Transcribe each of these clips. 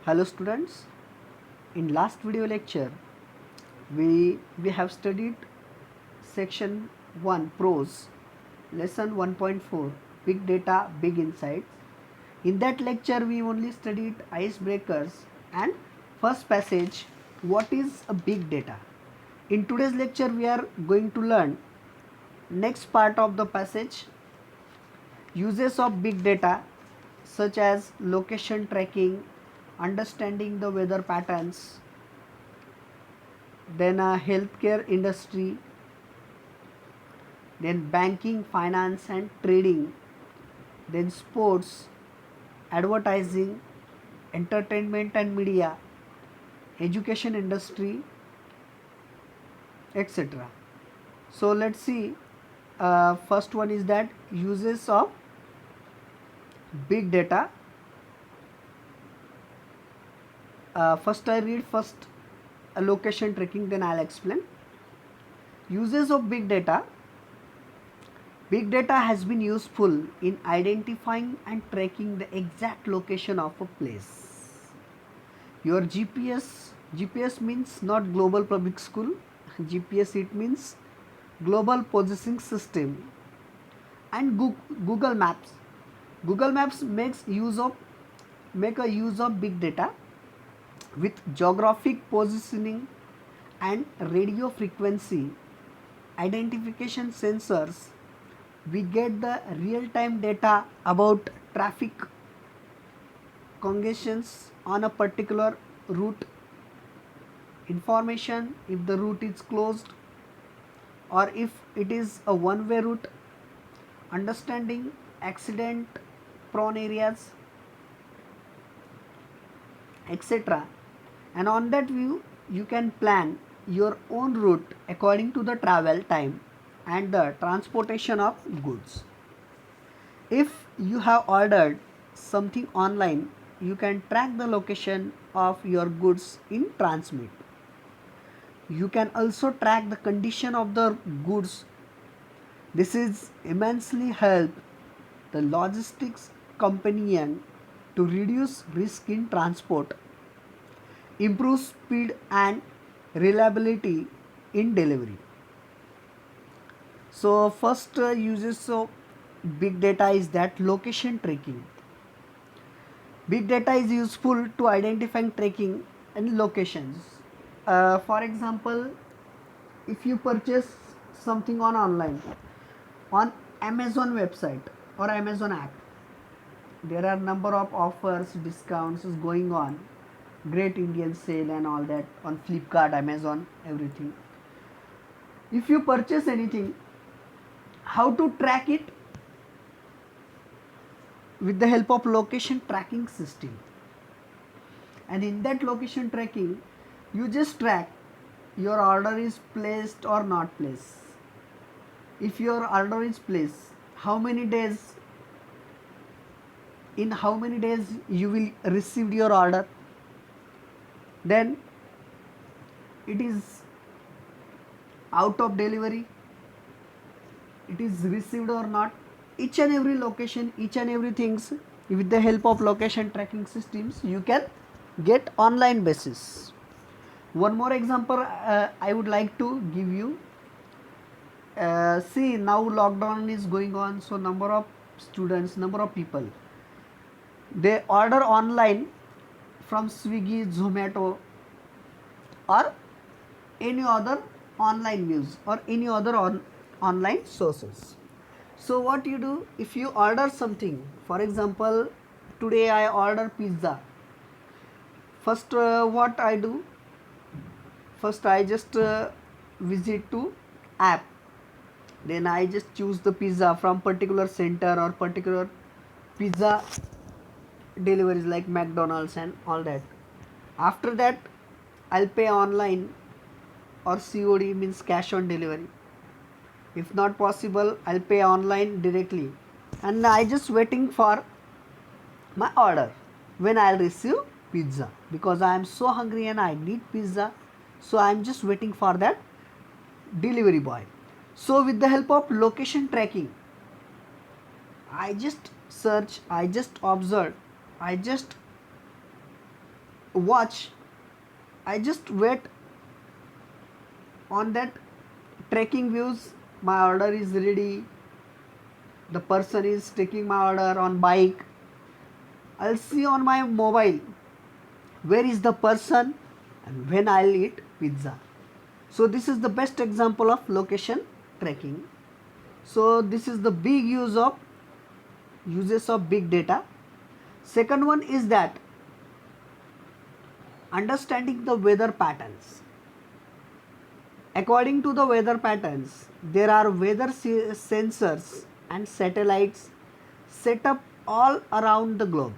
Hello students, in last video lecture we have studied section 1 pros lesson 1.4 big data big insights. In that lecture we only studied icebreakers and first passage what is a big data. In today's lecture we are going to learn next part of the passage, uses of big data such as location tracking, understanding the weather patterns, then healthcare industry, then banking, finance and trading, then sports, advertising, entertainment and media, education industry, etc. So let's see, first one is that uses of big data. First I read first location tracking, then I'll explain. Uses of big data. Big data has been useful in identifying and tracking the exact location of a place. Your GPS means not global public school. GPS it means global positioning system. And Google Maps. Google Maps make a use of big data with geographic positioning and radio frequency identification sensors. We get the real-time data about traffic congestions on a particular route, information if the route is closed or if it is a one-way route, understanding accident prone areas, etc. And on that view you can plan your own route according to the travel time and the transportation of goods. If you have ordered something online, you can track the location of your goods in transit. You can also track the condition of the goods. This is immensely help the logistics companion to reduce risk in transport, improve speed and reliability in delivery. So first uses of big data is that location tracking. Big data is useful to identifying tracking and locations. For example, if you purchase something on online on Amazon website or Amazon app, there are number of offers, discounts is going on, great Indian sale and all that on Flipkart, Amazon, everything. If you purchase anything, how to track it? With the help of location tracking system. And in that location tracking, you just track your order is placed or not placed. If your order is placed, in how many days you will receive your order, then it is out of delivery, it is received or not. Each and every location, each and every things, with the help of location tracking systems you can get online basis. One more example I would like to give you. See, now lockdown is going on, so number of students, number of people, they order online from Swiggy, Zomato or any other online news or any other online sources. So what you do, if you order something, for example today I order pizza. First what I do, first I just visit to app, then I just choose the pizza from particular center or particular pizza deliveries like McDonald's and all that. After that I'll pay online or COD means cash on delivery. If not possible, I'll pay online directly and I just waiting for my order when I'll receive pizza, because I am so hungry and I need pizza, so I'm just waiting for that delivery boy. So with the help of location tracking, I just search, I just observe, I just watch, I just wait on that tracking views. My order is ready, the person is taking my order on bike. I'll see on my mobile where is the person and when I'll eat pizza. So this is the best example of location tracking. So this is the big uses of big data. Second one is that understanding the weather patterns. According to the weather patterns, there are weather sensors and satellites set up all around the globe.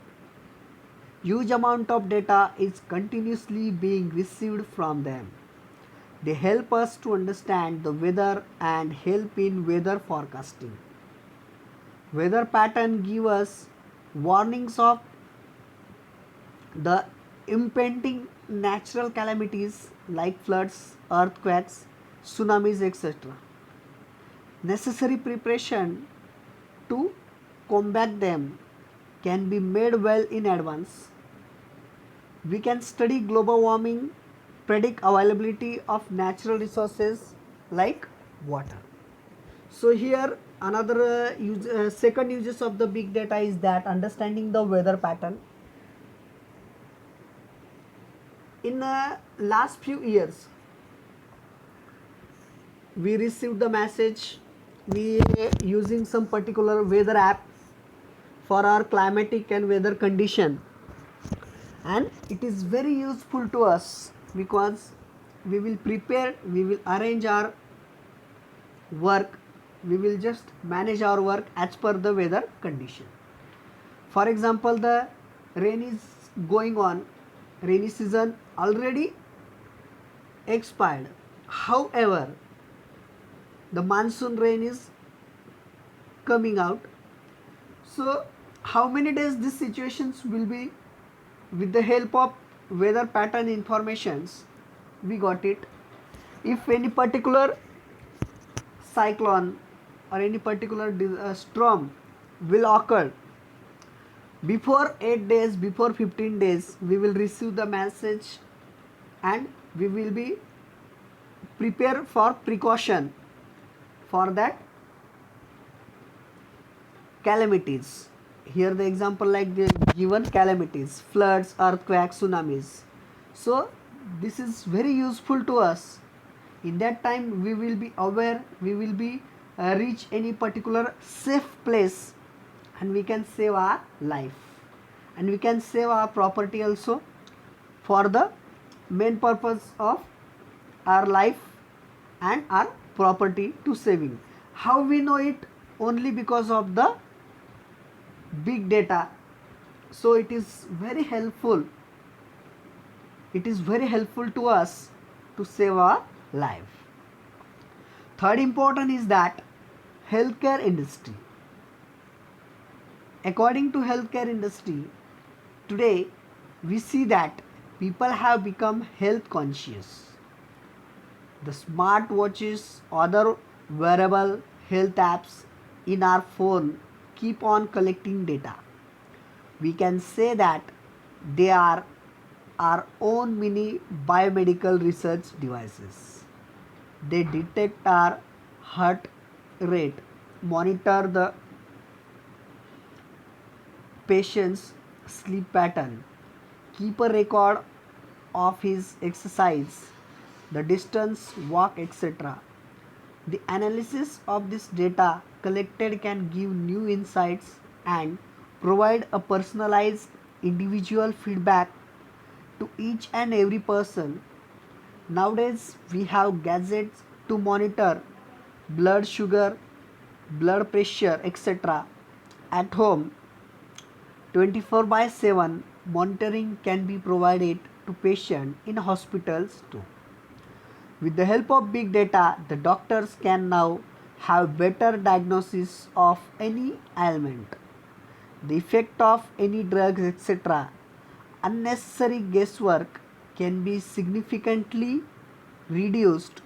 Huge amount of data is continuously being received from them. They help us to understand the weather and help in weather forecasting. Weather pattern give us warnings of the impending natural calamities like floods, earthquakes, tsunamis, etc. Necessary preparation to combat them can be made well in advance. We can study global warming, predict availability of natural resources like water. So here another second uses of the big data is that understanding the weather pattern. In the last few years, we received the message we using some particular weather app for our climatic and weather condition, and it is very useful to us because we will prepare, we will arrange our work, we will just manage our work as per the weather condition. For example, the rain is going on, rainy season already expired, however the monsoon rain is coming out. So how many days these situations will be? With the help of weather pattern informations, we got it. If any particular cyclone or any particular storm will occur before 8 days, before 15 days, we will receive the message and we will be prepared for precaution for that calamities. Here the example like the given calamities, floods, earthquakes, tsunamis. So this is very useful to us. In that time we will be aware, we will be reach any particular safe place, and we can save our life and we can save our property also, for the main purpose of our life and our property to saving. How we know it? Only because of the big data. So it is very helpful, it is very helpful to us to save our life. Third important is that healthcare industry. According to healthcare industry, today we see that people have become health conscious. The smart watches, other wearable health apps in our phone keep on collecting data. We can say that they are our own mini biomedical research devices. They detect our heart rate, monitor the patient's sleep pattern, keep a record of his exercise, the distance walk, etc. The analysis of this data collected can give new insights and provide a personalized individual feedback to each and every person. Nowadays we have gadgets to monitor blood sugar, blood pressure, etc. at home. 24/7 monitoring can be provided to patients in hospitals too. With the help of big data, the doctors can now have better diagnosis of any ailment, the effect of any drugs, etc. Unnecessary guesswork can be significantly reduced.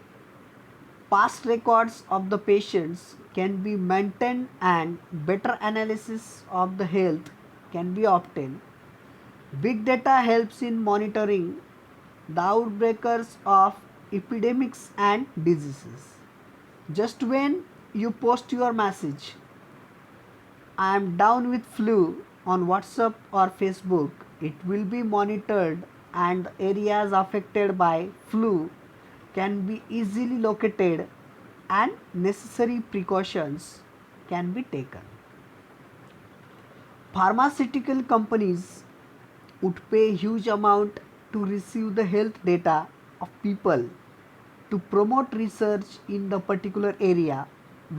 Past records of the patients can be maintained and better analysis of the health can be obtained. Big data helps in monitoring the outbreakers of epidemics and diseases. Just when you post your message, I am down with flu on WhatsApp or Facebook, it will be monitored and the areas affected by flu can be easily located and necessary precautions can be taken. Pharmaceutical companies would pay huge amount to receive the health data of people to promote research in the particular area.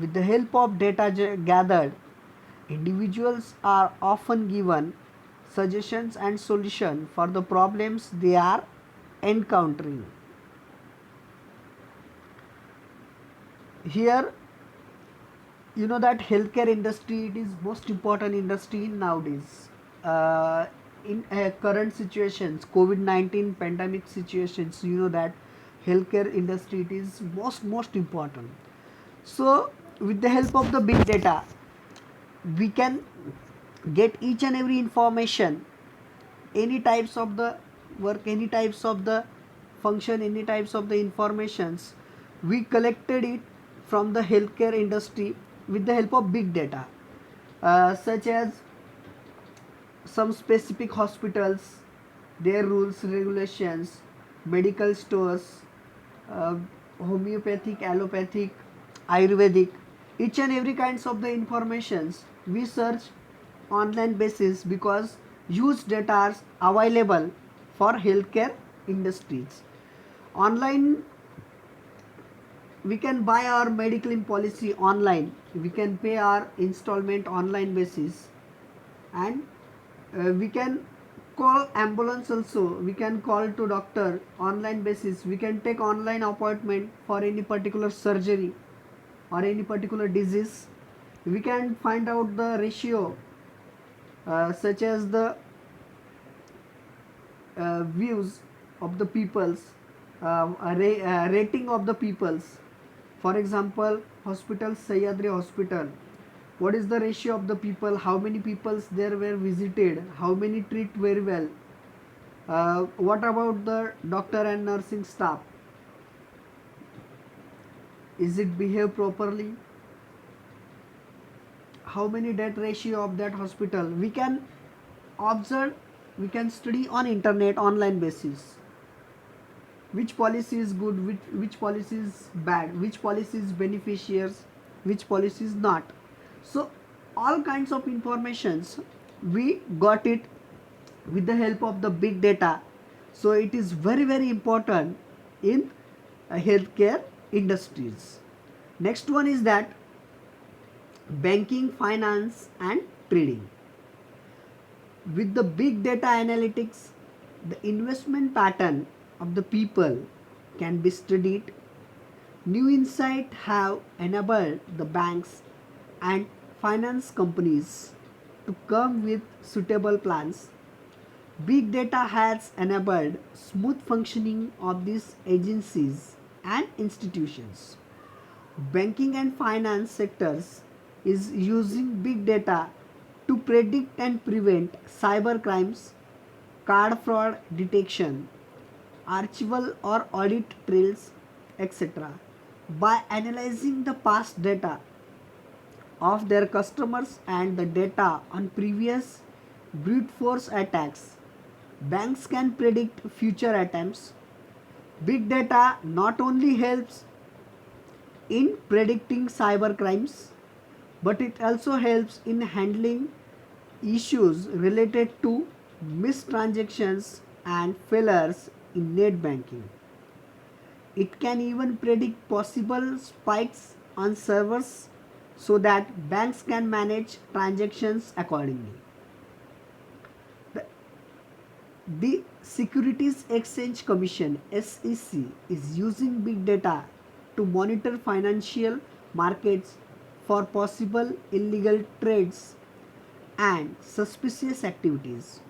With the help of data gathered, individuals are often given suggestions and solutions for the problems they are encountering. Here, you know that healthcare industry, it is most important industry nowadays. In current situations, COVID-19 pandemic situations, you know that healthcare industry, it is most important. So with the help of the big data, we can get each and every information, any types of the work, any types of the function, any types of the informations, we collected it from the healthcare industry with the help of big data, such as some specific hospitals, their rules, regulations, medical stores, uh, homeopathic, allopathic, ayurvedic, each and every kinds of the informations we search online basis, because huge data are available for healthcare industries. Online, we can buy our medical policy online, we can pay our installment online basis, and we can call ambulance also, we can call to doctor online basis, we can take online appointment for any particular surgery or any particular disease. We can find out the ratio, such as the views of the peoples, rating of the peoples. For example, hospital Sahyadri Hospital, what is the ratio of the people, how many peoples there were visited, how many treat very well, what about the doctor and nursing staff, is it behave properly, how many death ratio of that hospital, we can observe, we can study on internet online basis, which policy is good, which policy is bad, which policy is beneficious, which policy is not. So all kinds of informations we got it with the help of the big data. So it is very important in healthcare industries. Next one is that banking, finance and trading. With the big data analytics, the investment pattern of the people can be studied. New insight have enabled the banks and finance companies to come with suitable plans. Big data has enabled smooth functioning of these agencies and institutions. Banking and finance sectors is using big data to predict and prevent cyber crimes, card fraud detection, archival or audit trails, etc. By analyzing the past data of their customers and the data on previous brute force attacks, banks can predict future attempts. Big data not only helps in predicting cyber crimes, but it also helps in handling issues related to missed transactions and failures in net banking. It can even predict possible spikes on servers so that banks can manage transactions accordingly. The Securities Exchange Commission (SEC) is using big data to monitor financial markets for possible illegal trades and suspicious activities.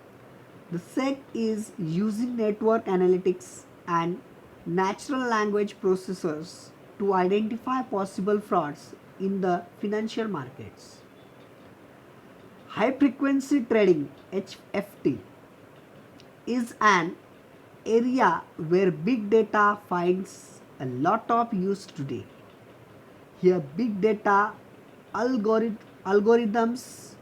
The SEC is using network analytics and natural language processors to identify possible frauds in the financial markets. High frequency trading (HFT). is an area where big data finds a lot of use today. Here big data algorithms,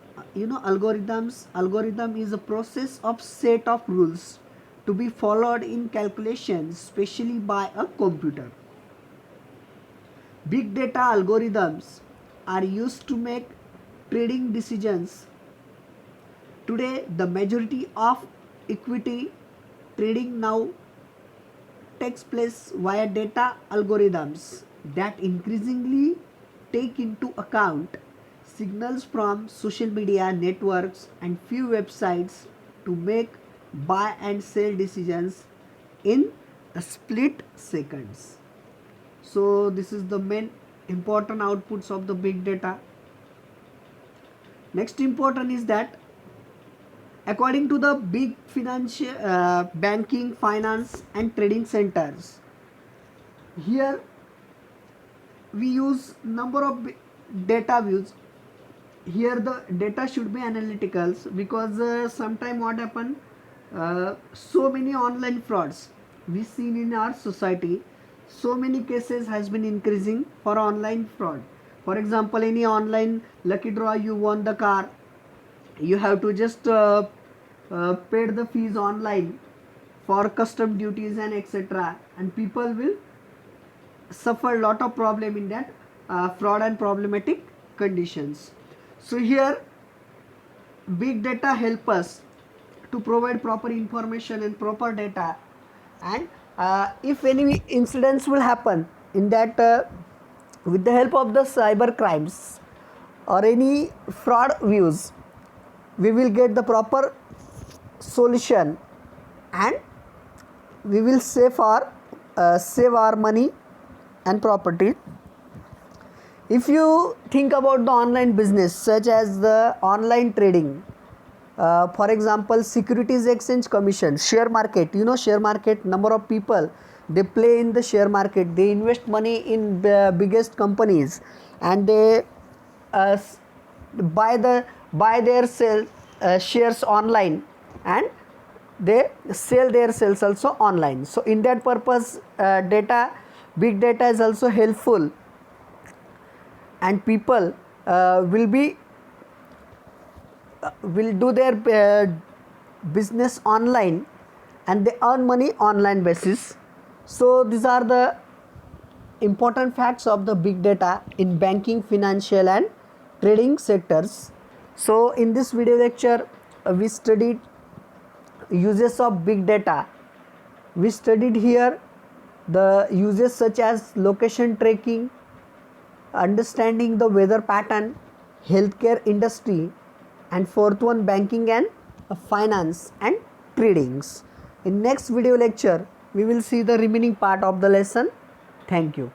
algorithm is a process of set of rules to be followed in calculations, especially by a computer. Big data algorithms are used to make trading decisions. Today the majority of equity trading now takes place via data algorithms that increasingly take into account signals from social media networks and few websites to make buy and sell decisions in a split seconds. So this is the main important outputs of the big data. Next important is that according to the big financial banking, finance and trading centers, here we use number of data views. Here the data should be analyticals, because sometime what happen, so many online frauds we seen in our society. So many cases has been increasing for online fraud. For example, any online lucky draw, you won the car, you have to just pay the fees online for custom duties and etc., and people will suffer a lot of problem in that fraud and problematic conditions. So here big data help us to provide proper information and proper data, and if any incidents will happen in that, with the help of the cyber crimes or any fraud views, we will get the proper solution and we will save our money and property. If you think about the online business such as the online trading, for example Securities Exchange Commission, share market, share market, number of people they play in the share market, they invest money in the biggest companies, and they buy their shares online, and they sell their sales also online. So in that purpose, big data is also helpful, and people will do their business online, and they earn money online basis. So these are the important facts of the big data in banking, financial and trading sectors. So in this video lecture, we studied uses of big data. We studied here the uses such as location tracking, understanding the weather pattern, healthcare industry, and fourth one banking and finance and tradings. In next video lecture we will see the remaining part of the lesson. Thank you.